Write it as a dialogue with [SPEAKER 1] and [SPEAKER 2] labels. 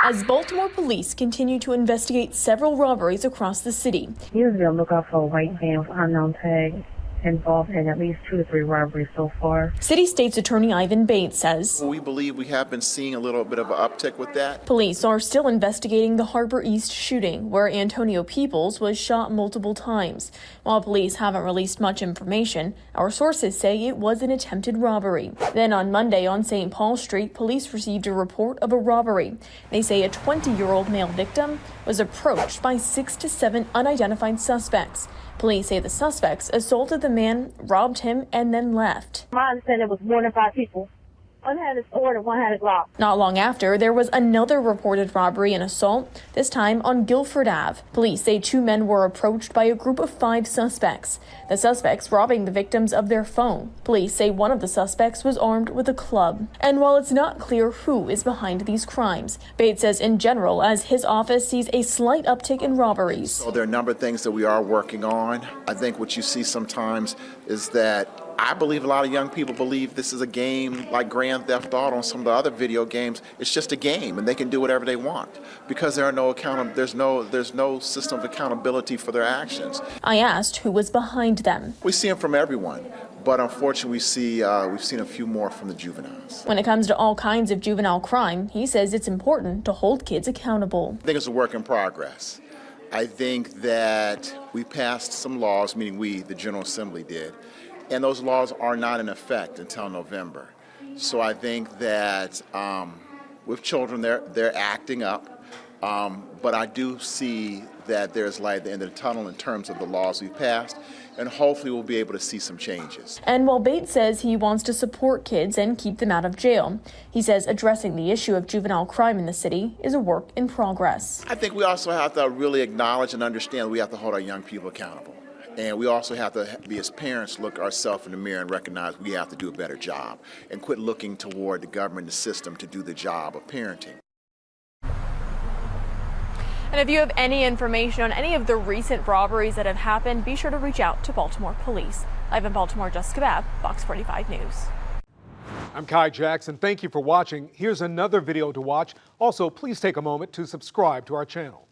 [SPEAKER 1] as Baltimore police continue to investigate several robberies across the city.
[SPEAKER 2] Usually a lookout for a white van with unknown tag involved in at least 2 to 3 robberies so far.
[SPEAKER 1] City State's Attorney Ivan Bates says
[SPEAKER 3] we believe we have been seeing a little bit of an uptick with that.
[SPEAKER 1] Police are still investigating the Harbor East shooting, where Antonio Peoples was shot multiple times. While police haven't released much information, our sources say it was an attempted robbery. Then on Monday on St. Paul Street, police received a report of a robbery. They say a 20-year-old male victim was approached by 6 to 7 unidentified suspects. Police say the suspects assaulted the man, robbed him, and then left.
[SPEAKER 2] My understanding it was more than 5 people. One had a sword and one had a Glock.
[SPEAKER 1] Not long after, there was another reported robbery and assault, this time on Guilford Ave. Police say 2 men were approached by a group of 5 suspects. The suspects robbing the victims of their phone. Police say one of the suspects was armed with a club. And while it's not clear who is behind these crimes, Bates says in general, as his office sees a slight uptick in robberies.
[SPEAKER 3] So there are a number of things that we are working on. I think what you see sometimes is that I believe a lot of young people believe this is a game like Grand Theft Auto and some of the other video games. It's just a game, and they can do whatever they want because there's no system of accountability for their actions.
[SPEAKER 1] I asked who was behind them.
[SPEAKER 3] We see them from everyone, but unfortunately we've seen a few more from the juveniles.
[SPEAKER 1] When it comes to all kinds of juvenile crime, he says it's important to hold kids accountable.
[SPEAKER 3] I think it's a work in progress. I think that we passed some laws, meaning we, the General Assembly, did. And those laws are not in effect until November. So I think that with children, they're acting up. But I do see that there's light at the end of the tunnel in terms of the laws we've passed. And hopefully we'll be able to see some changes.
[SPEAKER 1] And while Bates says he wants to support kids and keep them out of jail, he says addressing the issue of juvenile crime in the city is a work in progress.
[SPEAKER 3] I think we also have to really acknowledge and understand we have to hold our young people accountable. And we also have to be, as parents, look ourselves in the mirror and recognize we have to do a better job and quit looking toward the government and the system to do the job of parenting.
[SPEAKER 1] And if you have any information on any of the recent robberies that have happened, be sure to reach out to Baltimore Police. Live in Baltimore, Jessica Babb, Fox 45 News.
[SPEAKER 4] I'm Kai Jackson. Thank you for watching. Here's another video to watch. Also, please take a moment to subscribe to our channel.